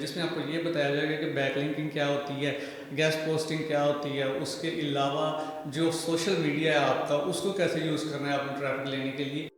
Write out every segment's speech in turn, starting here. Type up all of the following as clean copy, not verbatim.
जिसमें आपको ये बताया जाएगा कि बैकलिंकिंग क्या होती है, गेस्ट पोस्टिंग क्या होती है, उसके अलावा जो सोशल मीडिया है आपका उसको कैसे यूज़ करना है अपने ट्रैफिक लेने के लिए।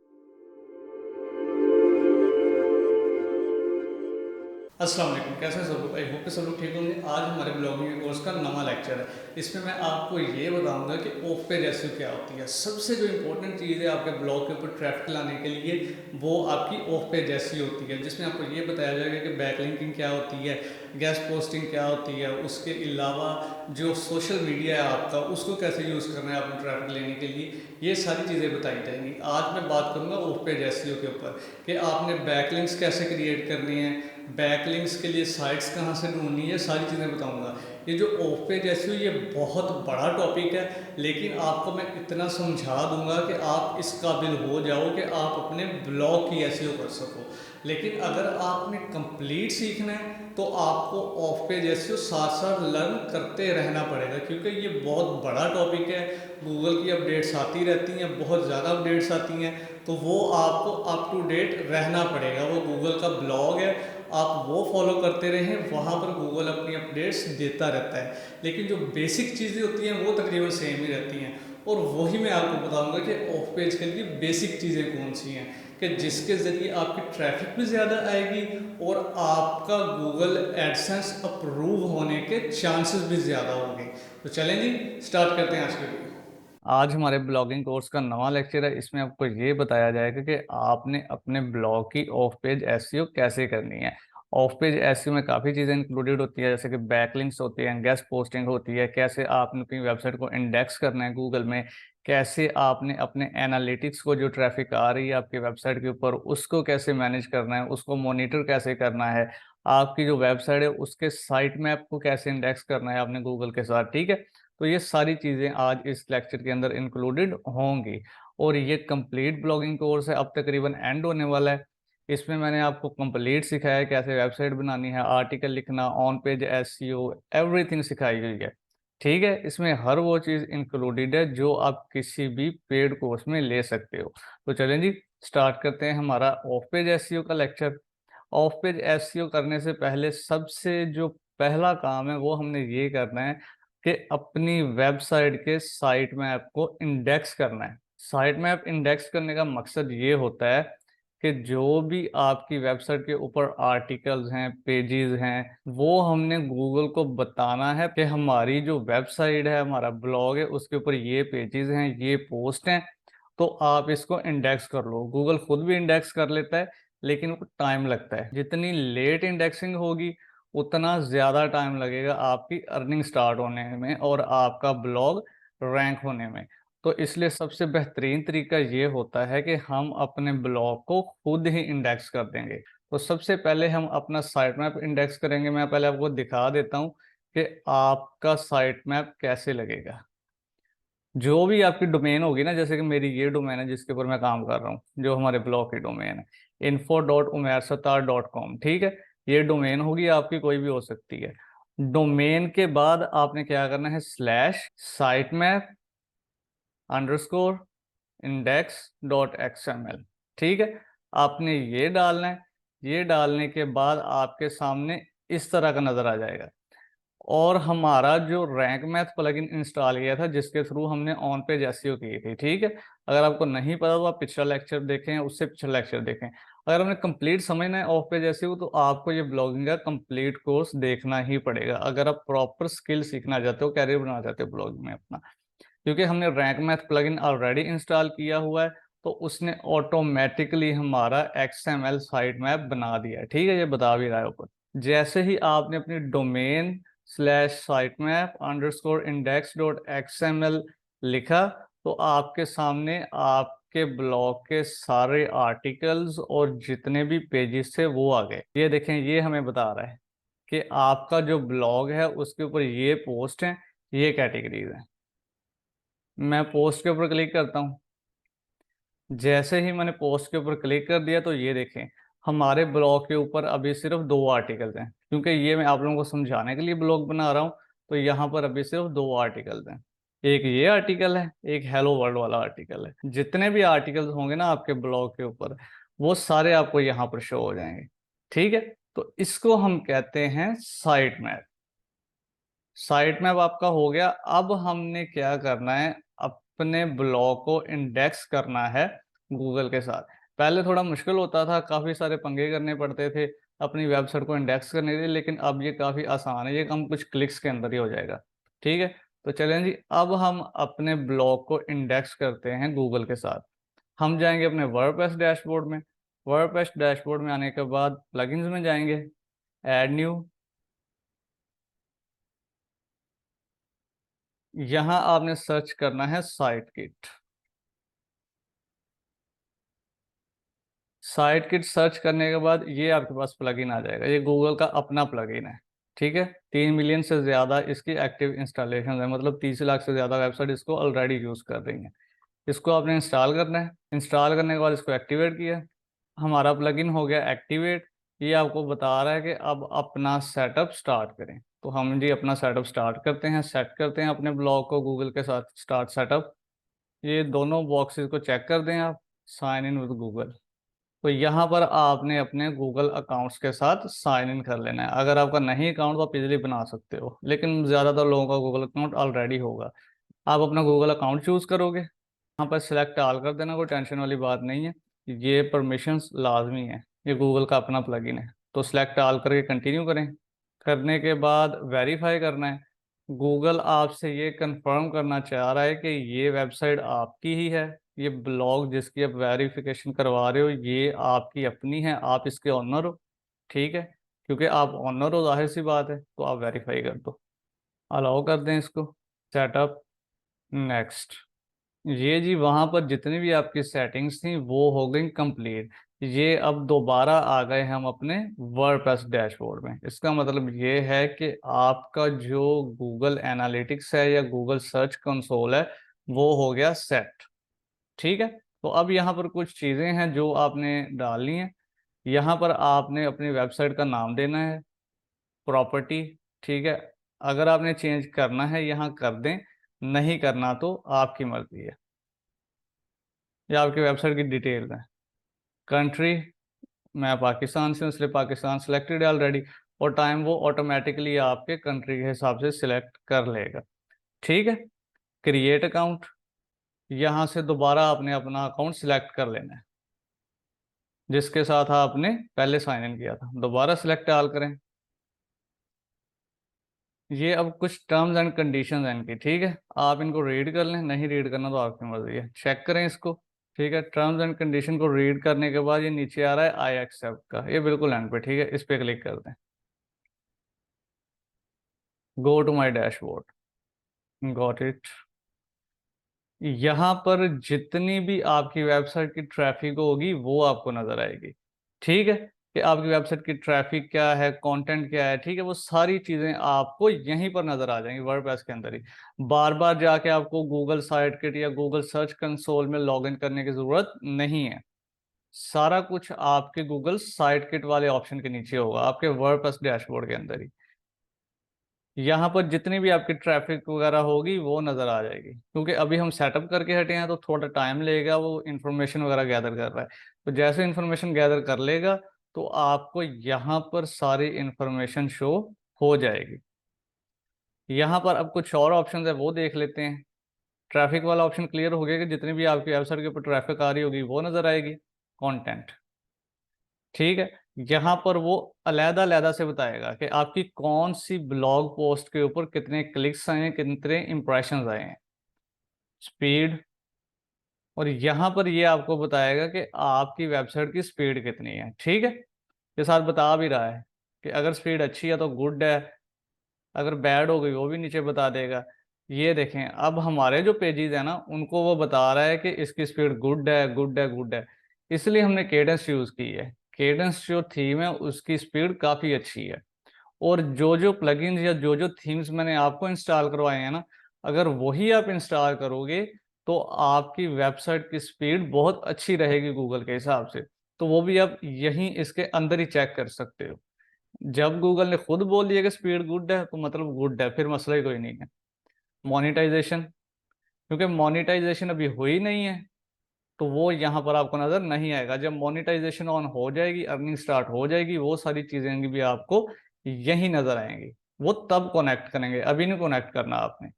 अस्सलाम वालेकुम, कैसे हैं सब लोग? आई होप कि सब लोग ठीक होंगे। आज हमारे ब्लॉगिंग कोर्स का नवा लेक्चर है। इसमें मैं आपको ये बताऊंगा कि ऑफ पेज एसईओ क्या होती है। सबसे जो इंपॉर्टेंट चीज़ है आपके ब्लॉग के ऊपर ट्रैफिक लाने के लिए वो आपकी ऑफ पेज एसईओ होती है, जिसमें आपको ये बताया जाएगा कि बैकलिंकिंग क्या होती है, गेस्ट पोस्टिंग क्या होती है, उसके अलावा जो सोशल मीडिया है आपका उसको कैसे यूज़ करना है अपने ट्रैफिक लेने के लिए, ये सारी चीज़ें बताई जाएंगी। आज मैं बात करूँगा ऑफ पेज एसईओ के ऊपर कि आपने बैकलिंक्स कैसे क्रिएट करनी है, बैकलिंक्स के लिए साइट्स कहाँ से ढूंढनी है, सारी चीज़ें बताऊंगा। ये जो ऑफ पेज एसईओ ये बहुत बड़ा टॉपिक है, लेकिन आपको मैं इतना समझा दूंगा कि आप इस काबिल हो जाओ कि आप अपने ब्लॉग की एसईओ कर सको। लेकिन अगर आपने कंप्लीट सीखना है तो आपको ऑफ पेज एसईओ साथ साथ लर्न करते रहना पड़ेगा, क्योंकि ये बहुत बड़ा टॉपिक है। गूगल की अपडेट्स आती रहती हैं, बहुत ज़्यादा अपडेट्स आती हैं, तो वो आपको अप टू डेट रहना पड़ेगा। वो गूगल का ब्लॉग है, आप वो फॉलो करते रहें, वहाँ पर गूगल अपनी अपडेट्स देता रहता है। लेकिन जो बेसिक चीज़ें होती हैं वो तकरीबन सेम ही रहती हैं, और वही मैं आपको बताऊंगा कि ऑफ पेज के लिए बेसिक चीज़ें कौन सी हैं कि जिसके ज़रिए आपकी ट्रैफिक भी ज़्यादा आएगी और आपका गूगल एडसेंस अप्रूव होने के चांसेस भी ज़्यादा होंगे। तो चलें जी, स्टार्ट करते हैं आज के वीडियो। आज हमारे ब्लॉगिंग कोर्स का नवा लेक्चर है। इसमें आपको ये बताया जाएगा कि आपने अपने ब्लॉग की ऑफ पेज एसईओ कैसे करनी है। ऑफ पेज एसईओ में काफ़ी चीज़ें इंक्लूडेड होती है, जैसे कि बैकलिंक्स होती हैं, गेस्ट पोस्टिंग होती है, कैसे आपने अपनी वेबसाइट को इंडेक्स करना है गूगल में, कैसे आपने अपने एनालिटिक्स को, जो ट्रैफिक आ रही है आपकी वेबसाइट के ऊपर, उसको कैसे मैनेज करना है, उसको मॉनिटर कैसे करना है, आपकी जो वेबसाइट है उसके साइट मैप को कैसे इंडेक्स करना है आपने गूगल के साथ। ठीक है, तो ये सारी चीज़ें आज इस लेक्चर के अंदर इंक्लूडेड होंगी, और ये कंप्लीट ब्लॉगिंग कोर्स है, अब तकरीबन एंड होने वाला है। इसमें मैंने आपको कंप्लीट सिखाया है कैसे वेबसाइट बनानी है, आर्टिकल लिखना, ऑन पेज एसईओ, एवरीथिंग सिखाई हुई है। ठीक है, इसमें हर वो चीज़ इंक्लूडेड है जो आप किसी भी पेड कोर्स में ले सकते हो। तो चलें जी, स्टार्ट करते हैं हमारा ऑफ पेज एसईओ का लेक्चर। ऑफ पेज एसईओ करने से पहले सबसे जो पहला काम है वो हमने ये करना है कि अपनी वेबसाइट के साइट मैप को इंडेक्स करना है। साइट मैप इंडेक्स करने का मकसद ये होता है कि जो भी आपकी वेबसाइट के ऊपर आर्टिकल्स हैं, पेजेस हैं, वो हमने गूगल को बताना है कि हमारी जो वेबसाइट है, हमारा ब्लॉग है, उसके ऊपर ये पेजेस हैं, ये पोस्ट हैं, तो आप इसको इंडेक्स कर लो। गूगल खुद भी इंडेक्स कर लेता है, लेकिन वो टाइम लगता है। जितनी लेट इंडेक्सिंग होगी उतना ज़्यादा टाइम लगेगा आपकी अर्निंग स्टार्ट होने में और आपका ब्लॉग रैंक होने में। तो इसलिए सबसे बेहतरीन तरीका ये होता है कि हम अपने ब्लॉग को खुद ही इंडेक्स कर देंगे। तो सबसे पहले हम अपना साइट मैप इंडेक्स करेंगे। मैं पहले आपको दिखा देता हूँ कि आपका साइट मैप कैसे लगेगा। जो भी आपकी डोमेन होगी ना, जैसे कि मेरी ये डोमेन है जिसके ऊपर मैं काम कर रहा हूँ, जो हमारे ब्लॉग की डोमेन है, info.umairsatar.com। ठीक है, ये डोमेन होगी, आपकी कोई भी हो सकती है। डोमेन के बाद आपने क्या करना है, slash site map underscore index dot XML. ठीक है, आपने ये डालना है। ये डालने के बाद आपके सामने इस तरह का नजर आ जाएगा। और हमारा जो रैंक मैथ प्लगइन इंस्टॉल किया था, जिसके थ्रू हमने ऑन पेज एसईओ की थी। ठीक है, अगर आपको नहीं पता तो आप पिछला लेक्चर देखें, उससे पिछला लेक्चर देखें। अगर हमने कंप्लीट समझना है ऑफ पेज एसईओ तो आपको ये ब्लॉगिंग का कंप्लीट कोर्स देखना ही पड़ेगा, अगर आप प्रॉपर स्किल सीखना चाहते हो, कैरियर बनाना चाहते हो ब्लॉगिंग में अपना। क्योंकि हमने rank math plugin already install किया हुआ है, तो उसने ऑटोमेटिकली हमारा एक्सएमएल साइट मैप बना दिया है। ठीक है, ये बता भी रहा है ऊपर। जैसे ही आपने अपनी domain slash site map underscore index dot XML लिखा, तो आपके सामने आपके ब्लॉग के सारे आर्टिकल्स और जितने भी पेजेस थे वो आ गए। ये देखें, ये हमें बता रहा है कि आपका जो ब्लॉग है उसके ऊपर ये पोस्ट हैं, ये कैटेगरीज हैं। मैं पोस्ट के ऊपर क्लिक करता हूँ। जैसे ही मैंने पोस्ट के ऊपर क्लिक कर दिया तो ये देखें, हमारे ब्लॉग के ऊपर अभी सिर्फ दो आर्टिकल्स हैं, क्योंकि ये मैं आप लोगों को समझाने के लिए ब्लॉग बना रहा हूँ। तो यहाँ पर अभी सिर्फ दो आर्टिकल्स हैं, एक ये आर्टिकल है, एक हेलो वर्ल्ड वाला आर्टिकल है। जितने भी आर्टिकल्स होंगे ना आपके ब्लॉग के ऊपर, वो सारे आपको यहाँ पर शो हो जाएंगे। ठीक है, तो इसको हम कहते हैं साइट मैप। साइट मैप आपका हो गया। अब हमने क्या करना है, अपने ब्लॉग को इंडेक्स करना है गूगल के साथ। पहले थोड़ा मुश्किल होता था, काफ़ी सारे पंगे करने पड़ते थे अपनी वेबसाइट को इंडेक्स करने के लिए, लेकिन अब ये काफ़ी आसान है, ये काम कुछ क्लिक्स के अंदर ही हो जाएगा। ठीक है, तो चलें जी, अब हम अपने ब्लॉग को इंडेक्स करते हैं गूगल के साथ। हम जाएंगे अपने वर्डप्रेस डैशबोर्ड में। वर्डप्रेस डैशबोर्ड में आने के बाद प्लगइन्स में जाएंगे, ऐड न्यू। यहाँ आपने सर्च करना है site kit. Site kit search करने के बाद ये आपके पास प्लगइन आ जाएगा, ये गूगल का अपना प्लगइन है। ठीक है, 3 मिलियन से ज़्यादा इसकी एक्टिव इंस्टॉलेशन है, मतलब 30 लाख से ज़्यादा वेबसाइट इसको ऑलरेडी यूज़ कर रही हैं। इसको आपने इंस्टॉल करना है। इंस्टॉल करने के बाद इसको एक्टिवेट किया, हमारा प्लगइन हो गया एक्टिवेट। ये आपको बता रहा है कि अब अपना सेटअप स्टार्ट करें। तो हम जी अपना सेटअप स्टार्ट करते हैं, सेट करते हैं अपने ब्लॉग को गूगल के साथ, स्टार्ट सेटअप। ये दोनों बॉक्सेस को चेक कर दें आप, साइन इन विद गूगल। तो यहाँ पर आपने अपने गूगल अकाउंट्स के साथ साइन इन कर लेना है। अगर आपका नहीं अकाउंट तो आप इजीली बना सकते हो, लेकिन ज़्यादातर लोगों का गूगल अकाउंट ऑलरेडी होगा। आप अपना गूगल अकाउंट चूज़ करोगे, यहाँ पर सिलेक्ट ऑल कर देना, कोई टेंशन वाली बात नहीं है। ये परमिशंस लाजमी है, ये गूगल का अपना प्लगइन है। तो सिलेक्ट ऑल करके कंटिन्यू करें। करने के बाद वेरीफाई करना है। गूगल आपसे ये कंफर्म करना चाह रहा है कि ये वेबसाइट आपकी ही है, ये ब्लॉग जिसकी आप वेरिफिकेशन करवा रहे हो ये आपकी अपनी है, आप इसके ऑनर हो। ठीक है, क्योंकि आप ऑनर हो जाहिर सी बात है, तो आप वेरीफाई कर दो, अलाउ कर दें इसको, सेटअप, नेक्स्ट। ये जी वहाँ पर जितनी भी आपकी सेटिंग्स थी वो हो गई कंप्लीट। ये अब दोबारा आ गए हम अपने वर्डप्रेस डैशबोर्ड में। इसका मतलब ये है कि आपका जो गूगल एनालिटिक्स है या गूगल सर्च कंसोल है वो हो गया सेट। ठीक है, तो अब यहाँ पर कुछ चीज़ें हैं जो आपने डालनी है। यहाँ पर आपने अपनी वेबसाइट का नाम देना है, प्रॉपर्टी। ठीक है, अगर आपने चेंज करना है यहाँ कर दें, नहीं करना तो आपकी मर्जी है। ये आपकी वेबसाइट की डिटेल है। कंट्री, मैं पाकिस्तान से हूं, इसलिए पाकिस्तान सिलेक्टेड है ऑलरेडी, और टाइम वो ऑटोमेटिकली आपके कंट्री के हिसाब से सिलेक्ट कर लेगा। ठीक है, क्रिएट अकाउंट, यहाँ से दोबारा आपने अपना अकाउंट सिलेक्ट कर लेना है जिसके साथ आपने पहले साइन इन किया था, दोबारा सिलेक्ट ऑल करें। ये अब कुछ टर्म्स एंड कंडीशंस हैं इनकी। ठीक है, आप इनको रीड कर लें, नहीं रीड करना तो आपकी मर्जी है, चेक करें इसको। ठीक है, टर्म्स एंड कंडीशन को रीड करने के बाद ये नीचे आ रहा है आई एक्सेप्ट का, ये बिल्कुल एंड पे। ठीक है, इस पे क्लिक कर दें, go to my dashboard, got it. यहाँ पर जितनी भी आपकी वेबसाइट की ट्रैफिक होगी वो आपको नजर आएगी। ठीक है, कि आपकी वेबसाइट की ट्रैफिक क्या है, कंटेंट क्या है। ठीक है, वो सारी चीजें आपको यहीं पर नजर आ जाएंगी वर्डप्रेस के अंदर ही। बार बार जाके आपको गूगल साइट किट या गूगल सर्च कंसोल में लॉगिन करने की जरूरत नहीं है। सारा कुछ आपके गूगल साइट किट वाले ऑप्शन के नीचे होगा, आपके वर्डप्रेस डैशबोर्ड के अंदर ही। यहाँ पर जितनी भी आपकी ट्रैफिक वगैरह होगी वो नज़र आ जाएगी, क्योंकि अभी हम सेटअप करके हटे हैं तो थोड़ा टाइम लगेगा, वो इन्फॉर्मेशन वगैरह गैदर कर रहा है। तो जैसे इन्फॉर्मेशन गैदर कर लेगा तो आपको यहाँ पर सारी इन्फॉर्मेशन शो हो जाएगी। यहाँ पर अब कुछ और ऑप्शन है वो देख लेते हैं। ट्रैफिक वाला ऑप्शन क्लियर हो गया कि जितनी भी आपकी वेबसाइट के ऊपर ट्रैफिक आ रही होगी वो नज़र आएगी। कॉन्टेंट, ठीक है, यहाँ पर वो अलहदा अलहदा से बताएगा कि आपकी कौन सी ब्लॉग पोस्ट के ऊपर कितने क्लिक्स आए हैं, कितने इंप्रेशंस आए हैं, स्पीड। और यहाँ पर ये आपको बताएगा कि आपकी वेबसाइट की स्पीड कितनी है। ठीक है, ये साथ बता भी रहा है कि अगर स्पीड अच्छी है तो गुड है, अगर बैड हो गई वो भी नीचे बता देगा। ये देखें, अब हमारे जो पेजेस है ना उनको वो बता रहा है कि इसकी स्पीड गुड है, गुड है, गुड है। इसलिए हमने केडेंस यूज़ की है। केडेंस जो थीम है उसकी स्पीड काफ़ी अच्छी है। और जो जो प्लगइन्स या जो जो थीम्स मैंने आपको इंस्टॉल करवाए हैं ना, अगर वही आप इंस्टॉल करोगे तो आपकी वेबसाइट की स्पीड बहुत अच्छी रहेगी गूगल के हिसाब से। तो वो भी आप यहीं इसके अंदर ही चेक कर सकते हो। जब गूगल ने खुद बोल दिया कि स्पीड गुड है तो मतलब गुड है, फिर मसला ही कोई नहीं है। मोनेटाइजेशन, क्योंकि मोनेटाइजेशन अभी हुई नहीं है, तो वो यहाँ पर आपको नजर नहीं आएगा। जब मोनेटाइजेशन ऑन हो जाएगी, अर्निंग स्टार्ट हो जाएगी, वो सारी चीजें भी आपको यही नजर आएंगी। वो तब कनेक्ट करेंगे, अभी नहीं कनेक्ट करना आपने।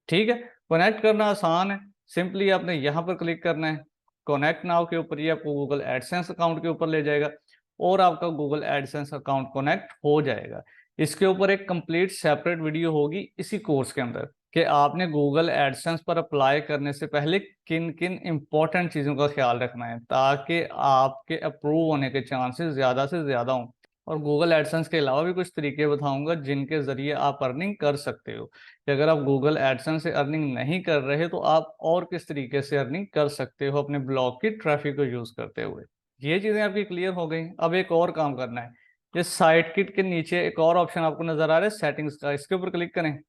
ठीक है, कनेक्ट करना आसान है। सिंपली आपने यहाँ पर क्लिक करना है, कनेक्ट नाउ के ऊपर, ये आपको गूगल एडसेंस अकाउंट के ऊपर ले जाएगा और आपका गूगल एडसेंस अकाउंट कनेक्ट हो जाएगा। इसके ऊपर एक कंप्लीट सेपरेट वीडियो होगी इसी कोर्स के अंदर कि आपने गूगल एडसेंस पर अप्लाई करने से पहले किन किन इंपॉर्टेंट चीज़ों का ख्याल रखना है ताकि आपके अप्रूव होने के चांसेस ज़्यादा से ज़्यादा हों। और गूगल एडसेंस के अलावा भी कुछ तरीके बताऊंगा जिनके ज़रिए आप अर्निंग कर सकते हो, कि अगर आप गूगल एडसेंस से अर्निंग नहीं कर रहे तो आप और किस तरीके से अर्निंग कर सकते हो अपने ब्लॉग की ट्रैफिक को यूज़ करते हुए। ये चीज़ें आपकी क्लियर हो गई। अब एक और काम करना है, ये साइट किट के नीचे एक और ऑप्शन आपको नजर आ रहा है सेटिंग्स का, इसके ऊपर क्लिक करें।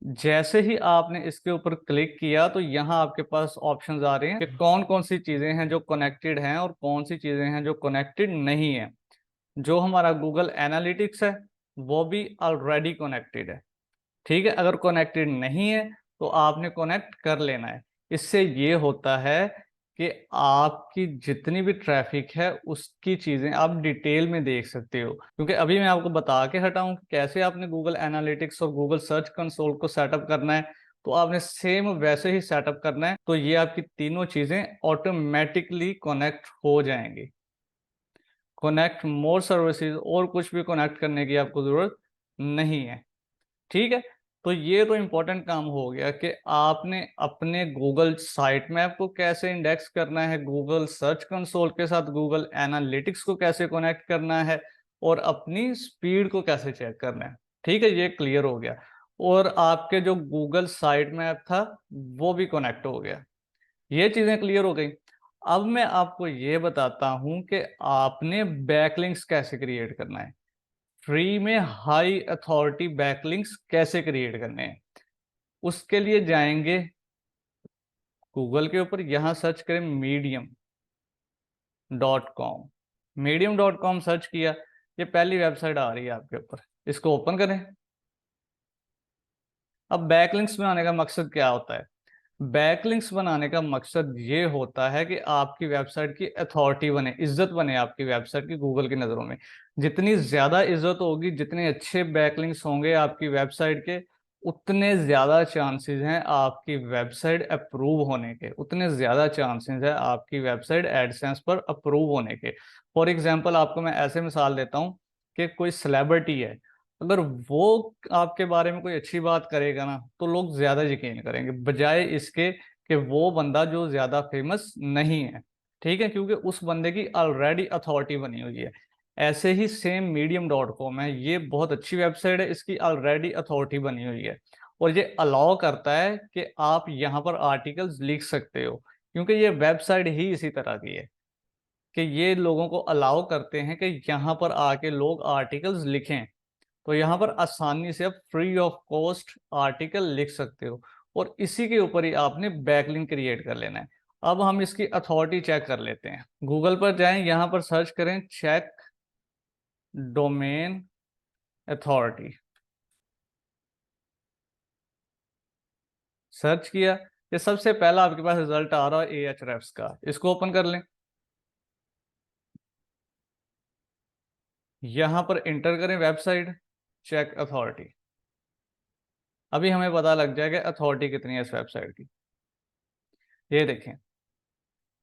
जैसे ही आपने इसके ऊपर क्लिक किया तो यहाँ आपके पास ऑप्शंस आ रहे हैं कि कौन कौन सी चीजें हैं जो कनेक्टेड हैं और कौन सी चीजें हैं जो कनेक्टेड नहीं है। जो हमारा गूगल एनालिटिक्स है वो भी ऑलरेडी कनेक्टेड है। ठीक है, अगर कनेक्टेड नहीं है तो आपने कनेक्ट कर लेना है। इससे ये होता है कि आपकी जितनी भी ट्रैफिक है उसकी चीजें आप डिटेल में देख सकते हो, क्योंकि अभी मैं आपको बता के हटाऊं कि कैसे आपने गूगल एनालिटिक्स और गूगल सर्च कंसोल को सेटअप करना है, तो आपने सेम वैसे ही सेटअप करना है। तो ये आपकी तीनों चीजें ऑटोमेटिकली कनेक्ट हो जाएंगी। कनेक्ट मोर सर्विसेज, और कुछ भी कनेक्ट करने की आपको जरूरत नहीं है। ठीक है, तो ये तो इंपॉर्टेंट काम हो गया कि आपने अपने गूगल साइट मैप को कैसे इंडेक्स करना है, गूगल सर्च कंसोल के साथ गूगल एनालिटिक्स को कैसे कनेक्ट करना है और अपनी स्पीड को कैसे चेक करना है। ठीक है, ये क्लियर हो गया। और आपके जो गूगल साइट मैप था वो भी कनेक्ट हो गया। ये चीजें क्लियर हो गई। अब मैं आपको ये बताता हूं कि आपने बैकलिंक्स कैसे क्रिएट करना है, फ्री में हाई अथॉरिटी बैकलिंक्स कैसे क्रिएट करने हैं। उसके लिए जाएंगे गूगल के ऊपर, यहां सर्च करें medium.com। medium.com सर्च किया, ये पहली वेबसाइट आ रही है आपके ऊपर, इसको ओपन करें। अब बैकलिंक्स बनाने का मकसद क्या होता है? बैकलिंक्स बनाने का मकसद ये होता है कि आपकी वेबसाइट की अथॉरिटी बने, इज्जत बने आपकी वेबसाइट की गूगल की नज़रों में। जितनी ज़्यादा इज्जत होगी, जितने अच्छे बैकलिंक्स होंगे आपकी वेबसाइट के, उतने ज़्यादा चांसेस हैं आपकी वेबसाइट अप्रूव होने के, उतने ज़्यादा चांसेस है आपकी वेबसाइट एडसेंस पर अप्रूव होने के। फॉर एग्जाम्पल आपको मैं ऐसे मिसाल देता हूँ कि कोई सेलेब्रिटी है, अगर वो आपके बारे में कोई अच्छी बात करेगा ना तो लोग ज्यादा यकीन करेंगे, बजाय इसके कि वो बंदा जो ज्यादा फेमस नहीं है। ठीक है, क्योंकि उस बंदे की ऑलरेडी अथॉरिटी बनी हुई है। ऐसे ही सेम medium.com है, ये बहुत अच्छी वेबसाइट है, इसकी ऑलरेडी अथॉरिटी बनी हुई है और ये अलाउ करता है कि आप यहाँ पर आर्टिकल्स लिख सकते हो, क्योंकि ये वेबसाइट ही इसी तरह की है कि ये लोगों को अलाउ करते हैं कि यहाँ पर आके लोग आर्टिकल्स लिखें। तो यहाँ पर आसानी से आप फ्री ऑफ कॉस्ट आर्टिकल लिख सकते हो और इसी के ऊपर ही आपने बैकलिंक क्रिएट कर लेना है। अब हम इसकी अथॉरिटी चेक कर लेते हैं। गूगल पर जाएं, यहाँ पर सर्च करें चेक डोमेन अथॉरिटी। सर्च किया, ये सबसे पहला आपके पास रिजल्ट आ रहा है Ahrefs का, इसको ओपन कर लें। यहाँ पर इंटर करें वेबसाइट चेक अथॉरिटी। अभी हमें पता लग जाएगा अथॉरिटी कितनी है इस वेबसाइट की। ये देखें,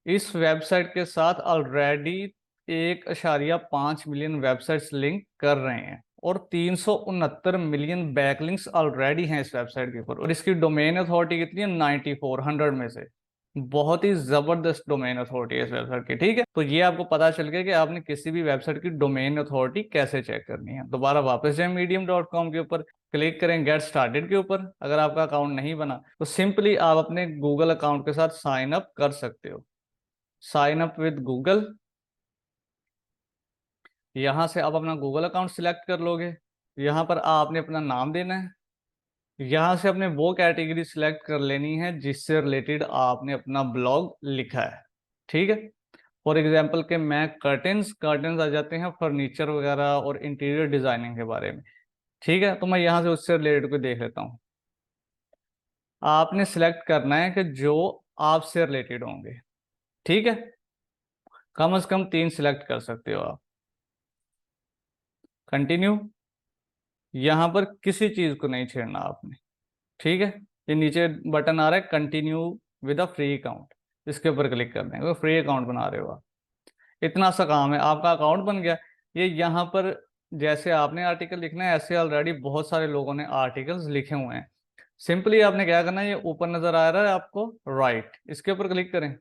इस वेबसाइट के साथ ऑलरेडी 1.5 मिलियन वेबसाइट्स लिंक कर रहे हैं और 369 मिलियन बैकलिंक्स ऑलरेडी हैं इस वेबसाइट के ऊपर। और इसकी डोमेन अथॉरिटी कितनी है? 94 में से। बहुत ही जबरदस्त डोमेन अथॉरिटी है इस वेबसाइट की। ठीक है, तो ये आपको पता चल गया कि आपने किसी भी वेबसाइट की डोमेन अथॉरिटी कैसे चेक करनी है। दोबारा वापस जाए medium.com के ऊपर, क्लिक करें गेट स्टार्टेड के ऊपर। अगर आपका अकाउंट नहीं बना तो सिंपली आप अपने गूगल अकाउंट के साथ साइन अप कर सकते हो। साइन अप विद गूगल, यहाँ से आप अपना गूगल अकाउंट सिलेक्ट कर लोगे। यहाँ पर आपने अपना नाम देना है, यहाँ से अपने वो कैटेगरी सिलेक्ट कर लेनी है जिससे रिलेटेड आपने अपना ब्लॉग लिखा है। ठीक है, फॉर एग्जाम्पल के मैं कर्टन्स कर्टन्स आ जाते हैं फर्नीचर वगैरह और इंटीरियर डिजाइनिंग के बारे में। ठीक है, तो मैं यहाँ से उससे रिलेटेड को देख लेता हूँ। आपने सिलेक्ट करना है कि जो आपसे रिलेटेड होंगे, ठीक है। कम से कम 3 सिलेक्ट कर सकते हो आप। कंटिन्यू। यहां पर किसी चीज को नहीं छेड़ना आपने, ठीक है। ये नीचे बटन आ रहा है continue with a free account, इसके ऊपर क्लिक कर देंगे, फ्री अकाउंट बना रहे हो आप। इतना सा काम है, आपका अकाउंट बन गया। ये यहाँ पर जैसे आपने आर्टिकल लिखना है, ऐसे ऑलरेडी बहुत सारे लोगों ने आर्टिकल्स लिखे हुए हैं। सिंपली आपने क्या करना है, ये ऊपर नजर आ रहा है आपको राइट, इसके ऊपर क्लिक करें।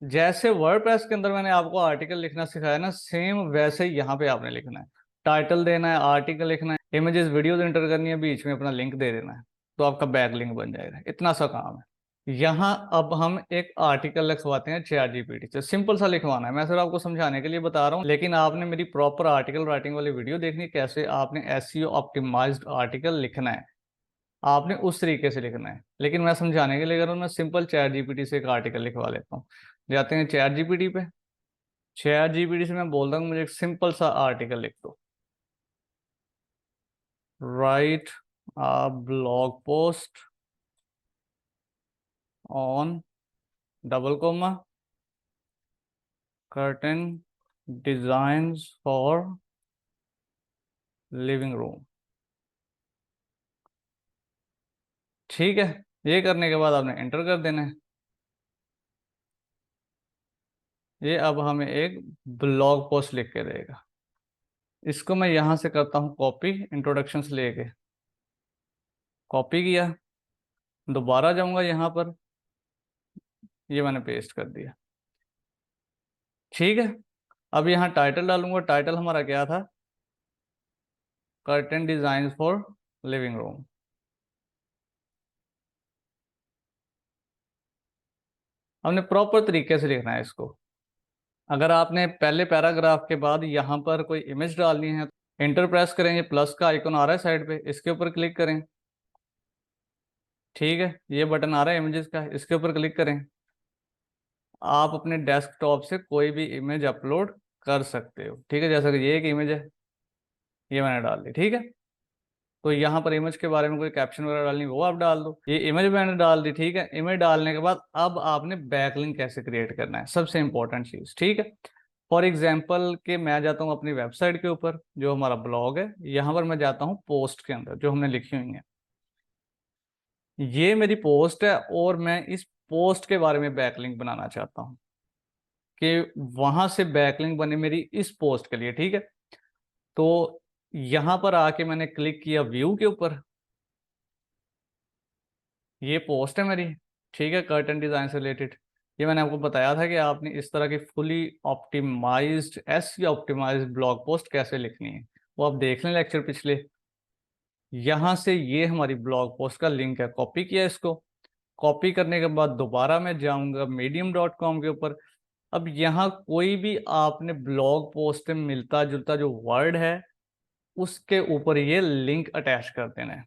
जैसे वर्डप्रेस के अंदर मैंने आपको आर्टिकल लिखना सिखाया ना, सेम वैसे ही यहाँ पे आपने लिखना है। टाइटल देना है, आर्टिकल लिखना है, इमेजेस वीडियोस एंटर करनी है, बीच में अपना लिंक दे देना है, तो आपका बैक लिंक बन जाएगा। इतना सा काम है। यहाँ अब हम एक आर्टिकल लिखवाते हैं चैट जीपीटी से। सिंपल सा लिखवाना है, मैं सिर्फ आपको समझाने के लिए बता रहा हूँ, लेकिन आपने मेरी प्रॉपर आर्टिकल राइटिंग वाली वीडियो देखनी है, कैसे आपने एसईओ ऑप्टिमाइज्ड आर्टिकल लिखना है, आपने उस तरीके से लिखना है। लेकिन मैं समझाने के लिए अगर मैं सिंपल चैट जीपीटी से एक आर्टिकल लिखवा लेता हूँ। जाते हैं चैट जीपीटी पे। चैट जीपीटी से मैं बोलता हूँ मुझे एक सिंपल सा आर्टिकल लिख दो। Write a blog post on double comma curtain designs for living room, ठीक है। ये करने के बाद आपने एंटर कर देना है। ये अब हमें एक ब्लॉग पोस्ट लिख के देगा। इसको मैं यहां से करता हूं कॉपी, इंट्रोडक्शन से लेके कॉपी किया, दोबारा जाऊंगा यहाँ पर, ये मैंने पेस्ट कर दिया, ठीक है। अब यहाँ टाइटल डालूंगा, टाइटल हमारा क्या था, curtain design for living room. हमने प्रॉपर तरीके से लिखना है इसको। अगर आपने पहले पैराग्राफ के बाद यहाँ पर कोई इमेज डालनी है, एंटर प्रेस करें, ये प्लस का आइकन आ रहा है साइड पे, इसके ऊपर क्लिक करें, ठीक है। ये बटन आ रहा है इमेजेस का, इसके ऊपर क्लिक करें। आप अपने डेस्कटॉप से कोई भी इमेज अपलोड कर सकते हो, ठीक है। जैसा कि ये एक इमेज है, ये मैंने डाल दी, ठीक है। तो यहाँ पर इमेज के बारे में कोई कैप्शन वगैरह डालनी वो आप डाल दो। ये इमेज मैंने डाल दी, ठीक है। इमेज डालने के बाद अब आपने बैकलिंक कैसे क्रिएट करना है, सबसे इंपॉर्टेंट चीज, ठीक है। फॉर एग्जाम्पल कि मैं जाता हूँ अपनी वेबसाइट के ऊपर, जो हमारा ब्लॉग है, यहाँ पर मैं जाता हूँ पोस्ट के अंदर जो हमने लिखी हुई है। ये मेरी पोस्ट है और मैं इस पोस्ट के बारे में बैकलिंक बनाना चाहता हूँ कि वहां से बैकलिंक बने मेरी इस पोस्ट के लिए, ठीक है। तो यहां पर आके मैंने क्लिक किया व्यू के ऊपर, ये पोस्ट है मेरी, ठीक है, कर्टन डिजाइन से रिलेटेड। ये मैंने आपको बताया था कि आपने इस तरह की फुली ऑप्टिमाइज्ड एस या ऑप्टिमाइज्ड ब्लॉग पोस्ट कैसे लिखनी है, वो आप देख लें लेक्चर पिछले। यहाँ से ये हमारी ब्लॉग पोस्ट का लिंक है, कॉपी किया इसको। कॉपी करने के बाद दोबारा मैं जाऊंगा medium.com के ऊपर। अब यहाँ कोई भी आपने ब्लॉग पोस्ट में मिलता जुलता जो वर्ड है, उसके ऊपर ये लिंक अटैच कर देना है,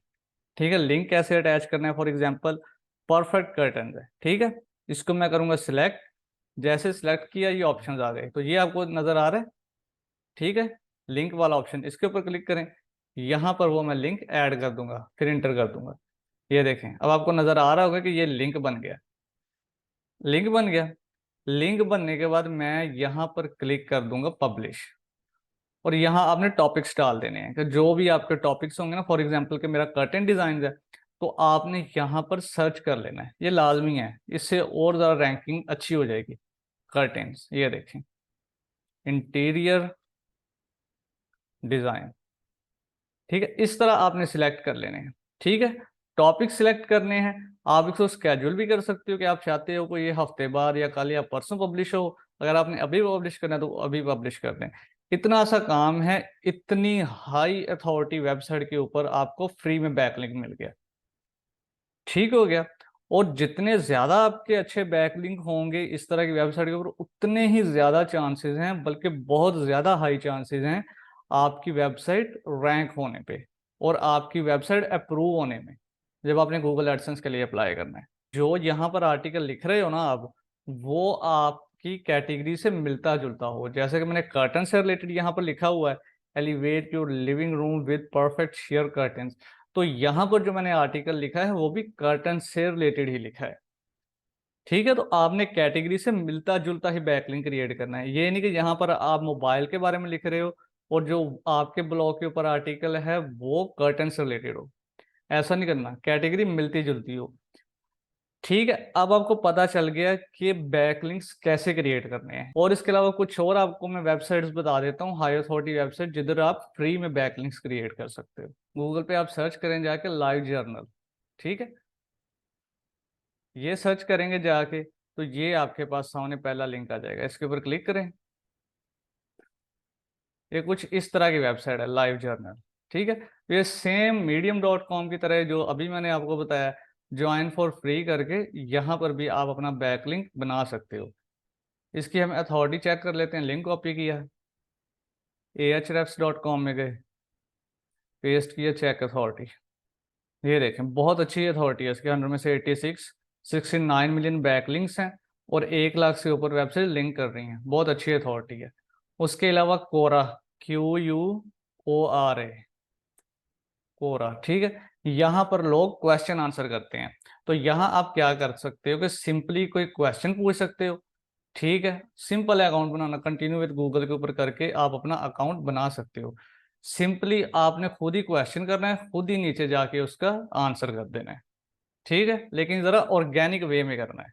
ठीक है। लिंक कैसे अटैच करना है, फॉर एग्जांपल परफेक्ट कर्टन है, ठीक है। इसको मैं करूंगा सिलेक्ट। जैसे सिलेक्ट किया ये ऑप्शंस आ गए, तो ये आपको नजर आ रहा है, ठीक है। लिंक वाला ऑप्शन, इसके ऊपर क्लिक करें। यहाँ पर वो मैं लिंक ऐड कर दूंगा, फिर इंटर कर दूंगा। ये देखें, अब आपको नजर आ रहा होगा कि ये लिंक बन गया। लिंक बन गया। लिंक बनने के बाद मैं यहाँ पर क्लिक कर दूंगा पब्लिश। और यहाँ आपने टॉपिक्स डाल देने हैं कि जो भी आपके टॉपिक्स होंगे ना, फॉर एग्जांपल कि मेरा कर्टन डिजाइन है, तो आपने यहाँ पर सर्च कर लेना है, ये लाजमी है, इससे और ज़्यादा रैंकिंग अच्छी हो जाएगी। कर्टेन्स, ये देखें, इंटीरियर डिजाइन, ठीक है। इस तरह आपने सिलेक्ट कर लेने हैं, ठीक है। टॉपिक सिलेक्ट करने हैं। आप इसको स्केड्यूल भी कर सकते हो कि आप चाहते हो कोई ये हफ्ते बाद या कल या परसों पब्लिश हो। अगर आपने अभी पब्लिश करना है तो अभी पब्लिश कर दें। इतना सा काम है। इतनी हाई अथॉरिटी वेबसाइट के ऊपर आपको फ्री में बैकलिंक मिल गया, ठीक हो गया। और जितने ज्यादा आपके अच्छे बैकलिंक होंगे इस तरह की वेबसाइट के ऊपर, उतने ही ज्यादा चांसेस हैं, बल्कि बहुत ज्यादा हाई चांसेस हैं आपकी वेबसाइट रैंक होने पे और आपकी वेबसाइट अप्रूव होने में, जब आपने गूगल एडसेंस के लिए अप्लाई करना है। जो यहाँ पर आर्टिकल लिख रहे हो ना आप, वो आपकी कैटेगरी से मिलता जुलता हो। जैसे कि मैंने कर्टन से रिलेटेड यहाँ पर लिखा हुआ है, elevate your living room with perfect share curtains. तो यहाँ पर जो मैंने आर्टिकल लिखा है वो भी कर्टन से रिलेटेड ही लिखा है। ठीक है, तो आपने कैटेगरी से मिलता जुलता ही बैकलिंक क्रिएट करना है। ये नहीं कि यहाँ पर आप मोबाइल के बारे में लिख रहे हो और जो आपके ब्लॉग के ऊपर आर्टिकल है वो कर्टन से रिलेटेड हो। ऐसा नहीं करना, कैटेगरी मिलती जुलती हो। ठीक है, अब आपको पता चल गया कि बैकलिंक्स कैसे क्रिएट करने हैं। और इसके अलावा कुछ और आपको मैं वेबसाइट्स बता देता हूँ, हाई अथॉरिटी वेबसाइट जिधर आप फ्री में बैकलिंक्स क्रिएट कर सकते हो। गूगल पे आप सर्च करें जाके लाइव जर्नल। ठीक है, ये सर्च करेंगे जाके तो ये आपके पास सामने पहला लिंक आ जाएगा, इसके ऊपर क्लिक करें। ये कुछ इस तरह की वेबसाइट है लाइव जर्नल। ठीक है, तो ये सेम medium.com की तरह जो अभी मैंने आपको बताया ज्वाइन फॉर फ्री करके, यहाँ पर भी आप अपना बैकलिंक बना सकते हो। इसकी हम अथॉरिटी चेक कर लेते हैं। लिंक कॉपी किया, ahrefs.com में गए, पेस्ट किया, चेक अथॉरिटी। ये देखें बहुत अच्छी अथॉरिटी है इसके अंडर में से 69 मिलियन बैकलिंक्स हैं और 1 लाख से ऊपर वेबसाइट लिंक कर रही हैं। बहुत अच्छी अथॉरिटी है। उसके अलावा कोरा, QUORA, कोरा। ठीक है, यहाँ पर लोग क्वेश्चन आंसर करते हैं। तो यहाँ आप क्या कर सकते हो कि सिंपली कोई क्वेश्चन पूछ सकते हो। ठीक है, सिंपल है account banana, continue with Google के ऊपर करके आप अपना अकाउंट बना सकते हो। सिंपली आपने खुद ही क्वेश्चन करना है, खुद ही नीचे जाके उसका आंसर कर देना है। ठीक है, लेकिन ज़रा ऑर्गेनिक वे में करना है।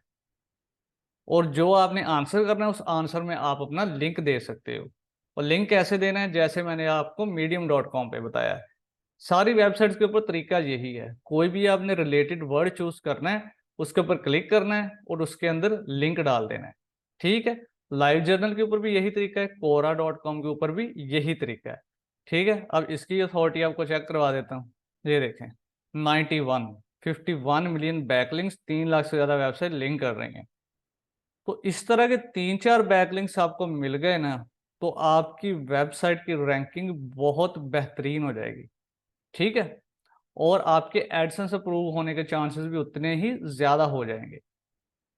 और जो आपने आंसर करना है उस आंसर में आप अपना लिंक दे सकते हो। और लिंक कैसे देना है, जैसे मैंने आपको medium.com पे बताया है। सारी वेबसाइट्स के ऊपर तरीका यही है। कोई भी आपने रिलेटेड वर्ड चूज करना है, उसके ऊपर क्लिक करना है और उसके अंदर लिंक डाल देना है। ठीक है, लाइव जर्नल के ऊपर भी यही तरीका है, कोरा.com के ऊपर भी यही तरीका है। ठीक है, अब इसकी अथॉरिटी आपको चेक करवा देता हूँ। ये देखें 51 मिलियन बैकलिंक्स, 3 लाख से ज़्यादा वेबसाइट लिंक कर रही हैं। तो इस तरह के 3-4 बैकलिंक्स आपको मिल गए ना, तो आपकी वेबसाइट की रैंकिंग बहुत बेहतरीन हो जाएगी। ठीक है, और आपके एडसेंस अप्रूव होने के चांसेस भी उतने ही ज़्यादा हो जाएंगे।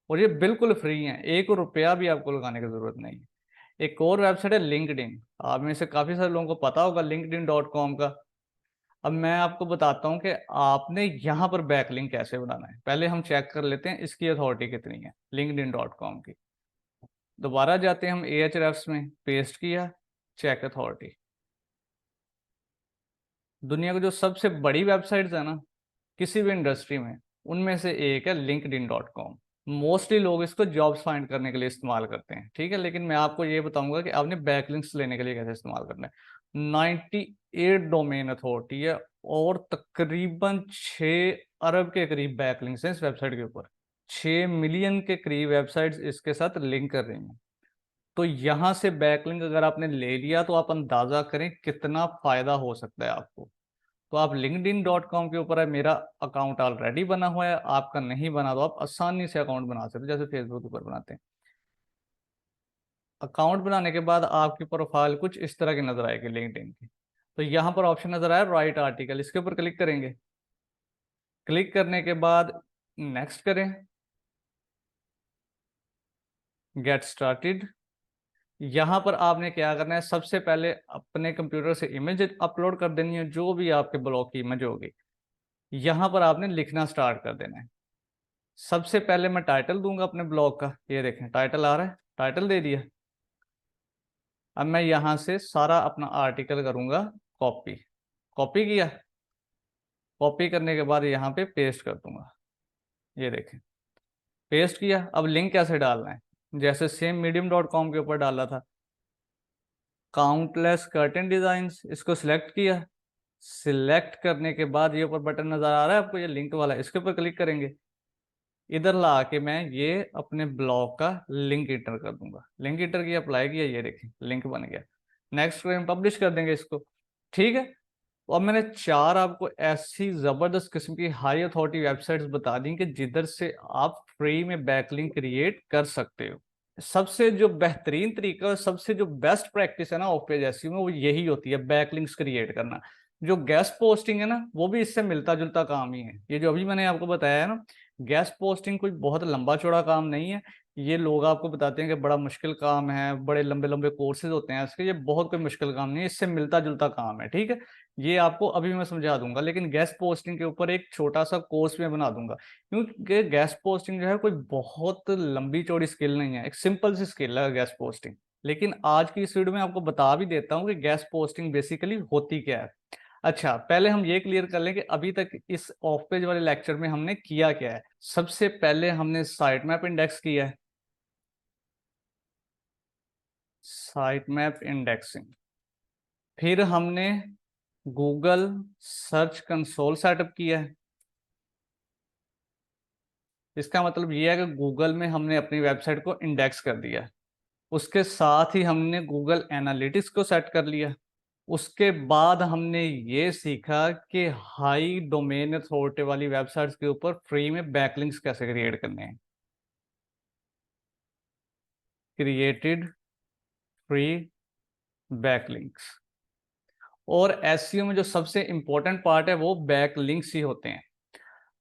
और ये बिल्कुल फ्री हैं, 1 रुपया भी आपको लगाने की ज़रूरत नहीं है। एक और वेबसाइट है लिंक्डइन। आप में से काफ़ी सारे लोगों को पता होगा linkedin.com का। अब मैं आपको बताता हूँ कि आपने यहाँ पर बैकलिंक कैसे बनाना है। पहले हम चेक कर लेते हैं इसकी अथॉरिटी कितनी है linkedin.com की। दोबारा जाते हैं हम Ahrefs में, पेस्ट किया, चेक अथॉरिटी। दुनिया की जो सबसे बड़ी वेबसाइट्स है ना किसी भी इंडस्ट्री में, उनमें से एक है linkedin.com। मोस्टली लोग इसको जॉब्स फाइंड करने के लिए इस्तेमाल करते हैं। ठीक है, लेकिन मैं आपको ये बताऊंगा कि आपने बैकलिंक्स लेने के लिए कैसे इस्तेमाल करना है। 98 डोमेन अथॉरिटी है और तकरीबन 6 अरब के करीब बैकलिंक्स हैं इस वेबसाइट के ऊपर। 6 मिलियन के करीब वेबसाइट्स इसके साथ लिंक कर रही हैं। तो यहाँ से बैकलिंक अगर आपने ले लिया तो आप अंदाजा करें कितना फायदा हो सकता है आपको। तो आप linkedin.com के ऊपर है, मेरा अकाउंट ऑलरेडी बना हुआ है, आपका नहीं बना तो आप आसानी से अकाउंट बना सकते हो जैसे फेसबुक के ऊपर बनाते हैं। अकाउंट बनाने के बाद आपकी प्रोफाइल कुछ इस तरह की नजर आएगी लिंक्डइन की। तो यहाँ पर ऑप्शन नजर आया राइट आर्टिकल, इसके ऊपर क्लिक करेंगे। क्लिक करने के बाद नेक्स्ट करें, गेट स्टार्टेड। यहाँ पर आपने क्या करना है, सबसे पहले अपने कंप्यूटर से इमेज अपलोड कर देनी है, जो भी आपके ब्लॉग की इमेज होगी। यहाँ पर आपने लिखना स्टार्ट कर देना है। सबसे पहले मैं टाइटल दूंगा अपने ब्लॉग का। ये देखें टाइटल आ रहा है, टाइटल दे दिया। अब मैं यहाँ से सारा अपना आर्टिकल करूंगा कॉपी। कॉपी किया, कॉपी करने के बाद यहाँ पे पेस्ट कर दूंगा। ये देखें पेस्ट किया। अब लिंक कैसे डालना है, जैसे सेम medium.com के ऊपर डाला था, काउंटलेस कर्टन डिजाइन्स, इसको सिलेक्ट किया। सिलेक्ट करने के बाद ये ऊपर बटन नजर आ रहा है आपको, ये लिंक वाला, इसके ऊपर क्लिक करेंगे। इधर ला के मैं ये अपने ब्लॉग का लिंक इंटर कर दूंगा। लिंक इंटर किया, अप्लाई किया, ये देखिए लिंक बन गया। नेक्स्ट में पब्लिश कर देंगे इसको। ठीक है, तो अब मैंने 4 आपको ऐसी जबरदस्त किस्म की हाई अथॉरिटी वेबसाइट्स बता दी कि जिधर से आप फ्री में बैकलिंक क्रिएट कर सकते हो। सबसे जो बेहतरीन तरीका और सबसे जो बेस्ट प्रैक्टिस है ना ऑफ पेज एसईओ में, वो यही होती है बैकलिंक्स क्रिएट करना। जो गेस्ट पोस्टिंग है ना वो भी इससे मिलता जुलता काम ही है। ये जो अभी मैंने आपको बताया है ना, गेस्ट पोस्टिंग कोई बहुत लंबा चौड़ा काम नहीं है। ये लोग आपको बताते हैं कि बड़ा मुश्किल काम है, बड़े लंबे लंबे कोर्सेज होते हैं इसके। ये बहुत कोई मुश्किल काम नहीं है, इससे मिलता जुलता काम है, ठीक है। ये आपको अभी मैं समझा दूंगा, लेकिन गेस्ट पोस्टिंग के ऊपर एक छोटा सा कोर्स में बना दूंगा, क्योंकि गेस्ट पोस्टिंग जो है कोई बहुत लंबी चौड़ी स्किल नहीं है, एक सिंपल सी स्किल है गेस्ट पोस्टिंग। लेकिन आज की इस वीडियो में आपको बता भी देता हूँ कि गेस्ट पोस्टिंग बेसिकली होती क्या है। अच्छा, पहले हम ये क्लियर कर लें कि अभी तक इस ऑफ पेज वाले लेक्चर में हमने किया क्या है। सबसे पहले हमने साइट मैप इंडेक्स किया है, साइट मैप इंडेक्सिंग। फिर हमने गूगल सर्च कंसोल सेटअप किया है। इसका मतलब ये है कि गूगल में हमने अपनी वेबसाइट को इंडेक्स कर दिया। उसके साथ ही हमने गूगल एनालिटिक्स को सेट कर लिया। उसके बाद हमने ये सीखा कि हाई डोमेन अथॉरिटी वाली वेबसाइट्स के ऊपर फ्री में बैकलिंक्स कैसे क्रिएट करने हैं। Created free backlinks. और एसईओ में जो सबसे इंपॉर्टेंट पार्ट है वो बैकलिंक्स ही होते हैं।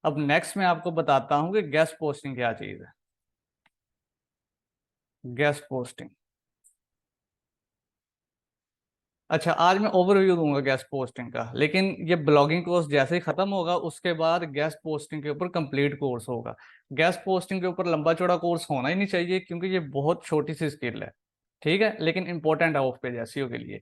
अब नेक्स्ट मैं आपको बताता हूं कि गेस्ट पोस्टिंग क्या चीज है। गेस्ट पोस्टिंग, अच्छा आज मैं ओवरव्यू दूंगा गेस्ट पोस्टिंग का, लेकिन ये ब्लॉगिंग कोर्स जैसे ही खत्म होगा उसके बाद गेस्ट पोस्टिंग के ऊपर कंप्लीट कोर्स होगा। गेस्ट पोस्टिंग के ऊपर लंबा चौड़ा कोर्स होना ही नहीं चाहिए, क्योंकि ये बहुत छोटी सी स्किल है, ठीक है, लेकिन इंपॉर्टेंट है ऑफ पेज एसईओ के लिए।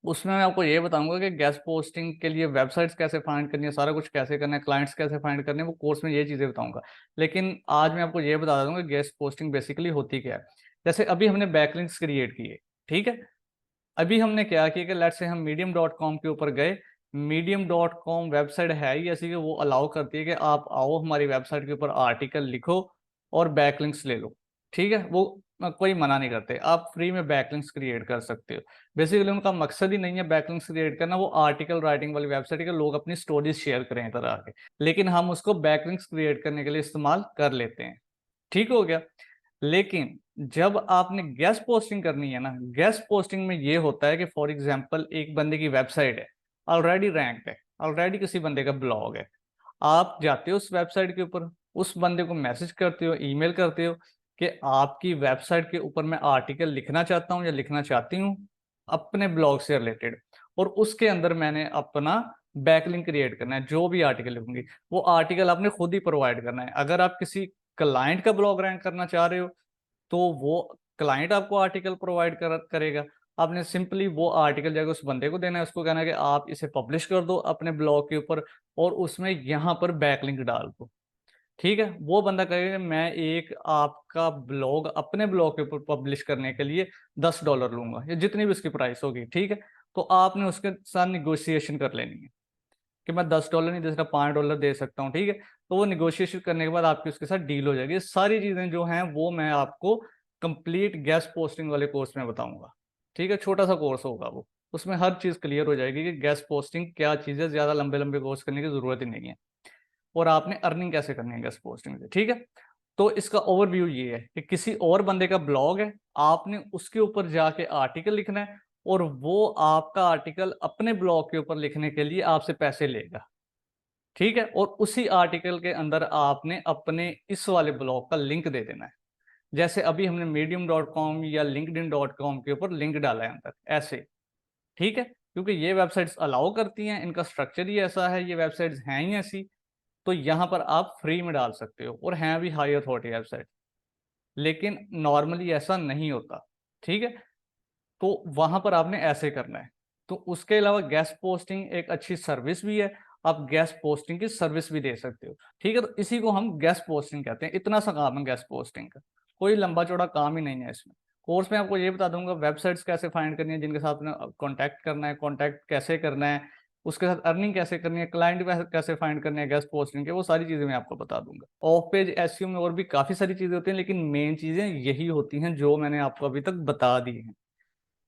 उसमें मैं आपको ये बताऊंगा कि गेस्ट पोस्टिंग के लिए वेबसाइट्स कैसे फाइंड करनी है, सारा कुछ कैसे करना है, क्लाइंट्स कैसे फाइंड करने हैं, वो कोर्स में ये चीज़ें बताऊंगा। लेकिन आज मैं आपको ये बता दूंगा गेस्ट पोस्टिंग बेसिकली होती क्या है। जैसे अभी हमने बैकलिंक्स क्रिएट किए, ठीक है। अभी हमने क्या किया कि लेट से हम मीडियम डॉट कॉम के ऊपर गए। मीडियम डॉट कॉम वेबसाइट है ही ऐसी कि वो अलाउ करती है कि आप आओ हमारी वेबसाइट के ऊपर आर्टिकल लिखो और बैकलिंक्स ले लो, ठीक है। वो कोई मना नहीं करते, आप फ्री में बैकलिंक्स क्रिएट कर सकते हो। बेसिकली उनका मकसद ही नहीं है बैकलिंक्स क्रिएट करना, वो आर्टिकल राइटिंग वाली वेबसाइट है कि लोग अपनी स्टोरीज शेयर करें इधर आके, लेकिन हम उसको बैकलिंक्स क्रिएट करने के लिए इस्तेमाल कर लेते हैं, ठीक हो गया। लेकिन जब आपने गेस्ट पोस्टिंग करनी है ना, गेस्ट पोस्टिंग में ये होता है कि फॉर एग्जांपल एक बंदे की वेबसाइट है, ऑलरेडी रैंक्ड है, ऑलरेडी किसी बंदे का ब्लॉग है। आप जाते हो उस वेबसाइट के ऊपर, उस बंदे को मैसेज करते हो, ईमेल करते हो कि आपकी वेबसाइट के ऊपर मैं आर्टिकल लिखना चाहता हूँ या लिखना चाहती हूँ अपने ब्लॉग से रिलेटेड, और उसके अंदर मैंने अपना बैकलिंक क्रिएट करना है। जो भी आर्टिकल लिखूंगी वो आर्टिकल आपने खुद ही प्रोवाइड करना है। अगर आप किसी क्लाइंट का ब्लॉग रैंक करना चाह रहे हो तो वो क्लाइंट आपको आर्टिकल प्रोवाइड करेगा। आपने सिंपली वो आर्टिकल जाकर उस बंदे को देना है, उसको कहना है कि आप इसे पब्लिश कर दो अपने ब्लॉग के ऊपर और उसमें यहाँ पर बैकलिंक डाल दो, ठीक है। वो बंदा कहेगा मैं एक आपका ब्लॉग अपने ब्लॉग के ऊपर पब्लिश करने के लिए $10 लूंगा या जितनी भी उसकी प्राइस होगी, ठीक है। तो आपने उसके साथ निगोशिएशन कर लेनी है कि मैं $10 नहीं दे सकता, $5 दे सकता हूँ, ठीक है। तो वो निगोशिएशन करने के बाद आपकी उसके साथ डील हो जाएगी। ये सारी चीजें जो हैं वो मैं आपको कंप्लीट गेस्ट पोस्टिंग वाले कोर्स में बताऊंगा, ठीक है। छोटा सा कोर्स होगा वो, उसमें हर चीज क्लियर हो जाएगी कि गेस्ट पोस्टिंग क्या चीज़ है। ज्यादा लंबे लंबे कोर्स करने की जरूरत ही नहीं है, और आपने अर्निंग कैसे करनी है गेस्ट पोस्टिंग से, ठीक है। तो इसका ओवरव्यू ये है कि किसी और बंदे का ब्लॉग है, आपने उसके ऊपर जाके आर्टिकल लिखना है और वो आपका आर्टिकल अपने ब्लॉग के ऊपर लिखने के लिए आपसे पैसे लेगा, ठीक है। और उसी आर्टिकल के अंदर आपने अपने इस वाले ब्लॉग का लिंक दे देना है। जैसे अभी हमने medium.com या linkedin.com के ऊपर लिंक डाला है अंदर, ऐसे, ठीक है। क्योंकि ये वेबसाइट्स अलाउ करती हैं, इनका स्ट्रक्चर ही ऐसा है, ये वेबसाइट्स हैं ही ऐसी। तो यहाँ पर आप फ्री में डाल सकते हो और हैं भी हाई अथॉरिटी वेबसाइट, लेकिन नॉर्मली ऐसा नहीं होता, ठीक है। तो वहां पर आपने ऐसे करना है। तो उसके अलावा गेस्ट पोस्टिंग एक अच्छी सर्विस भी है, आप गेस्ट पोस्टिंग की सर्विस भी दे सकते हो, ठीक है। तो इसी को हम गेस्ट पोस्टिंग कहते हैं। इतना सा काम है गेस्ट पोस्टिंग का, कोई लंबा चौड़ा काम ही नहीं है इसमें। कोर्स में आपको ये बता दूंगा वेबसाइट्स कैसे फाइंड करनी है जिनके साथ में कॉन्टैक्ट करना है, कॉन्टैक्ट कैसे करना है, उसके साथ अर्निंग कैसे करनी है, क्लाइंट कैसे फाइंड करने हैं गेस्ट पोस्टिंग के, वो सारी चीजें मैं आपको बता दूंगा। ऑफ पेज एसईओ में और भी काफी सारी चीजें होती हैं, लेकिन मेन चीजें यही होती हैं जो मैंने आपको अभी तक बता दी हैं।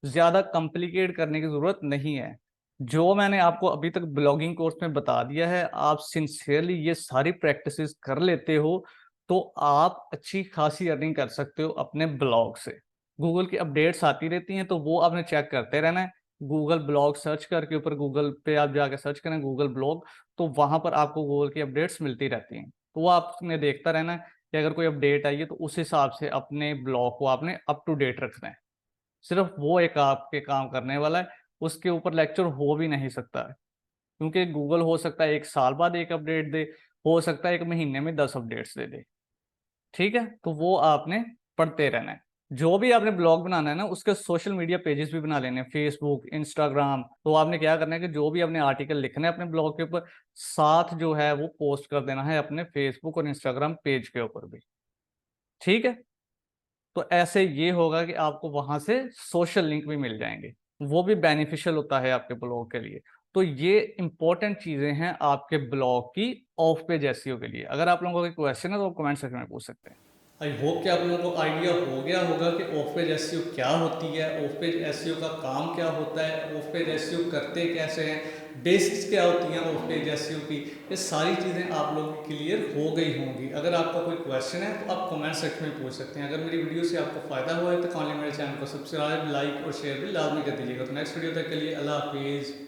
ज्यादा कॉम्प्लिकेट करने की जरूरत नहीं है। जो मैंने आपको अभी तक ब्लॉगिंग कोर्स में बता दिया है, आप सिंसियरली ये सारी प्रैक्टिसेस कर लेते हो तो आप अच्छी खासी अर्निंग कर सकते हो अपने ब्लॉग से। गूगल की अपडेट्स आती रहती हैं तो वो आपने चेक करते रहना है। गूगल ब्लॉग सर्च करके ऊपर गूगल पे आप जाके सर्च करें गूगल ब्लॉग, तो वहां पर आपको गूगल की अपडेट्स मिलती रहती हैं, तो वो आपने देखता रहना है। कि अगर कोई अपडेट आई है तो उस हिसाब से अपने ब्लॉग को आपने अप टू डेट रखना है। सिर्फ वो एक आपके काम करने वाला है, उसके ऊपर लेक्चर हो भी नहीं सकता है, क्योंकि गूगल हो सकता है 1 साल बाद एक अपडेट दे, हो सकता है 1 महीने में 10 अपडेट्स दे दे। ठीक है, तो वो आपने पढ़ते रहना है। जो भी आपने ब्लॉग बनाना है ना, उसके सोशल मीडिया पेजेस भी बना लेने हैं, फेसबुक, इंस्टाग्राम। तो आपने क्या करना है कि जो भी आपने आर्टिकल लिखना है अपने ब्लॉग के ऊपर, साथ जो है वो पोस्ट कर देना है अपने फेसबुक और इंस्टाग्राम पेज के ऊपर भी। ठीक है, तो ऐसे ये होगा कि आपको वहां से सोशल लिंक भी मिल जाएंगे, वो भी बेनिफिशियल होता है आपके ब्लॉग के लिए। तो ये इंपॉर्टेंट चीजें हैं आपके ब्लॉग की ऑफ पेज एसईओ के लिए। अगर आप लोगों को कोई क्वेश्चन है तो कमेंट सेक्शन में पूछ सकते हैं। आई होप कि आप लोगों को आइडिया हो गया होगा कि ऑफ पेज एसईओ क्या होती है, ऑफ पेज एसईओ का काम क्या होता है, ऑफ पेज एसईओ करते कैसे हैं, बेसिक्स क्या होती हैं ऑफ पेज एसईओ की। ये सारी चीज़ें आप लोगों की क्लियर हो गई होंगी। अगर आपका कोई क्वेश्चन है तो आप कमेंट सेक्शन में पूछ सकते हैं। अगर मेरी वीडियो से आपको फ़ायदा हुआ है तो काइंडली मेरे चैनल को सब्सक्राइब, लाइक और शेयर भी लाजमी कर दीजिएगा। तो नेक्स्ट वीडियो तक के लिए अल्लाह हाफिज़।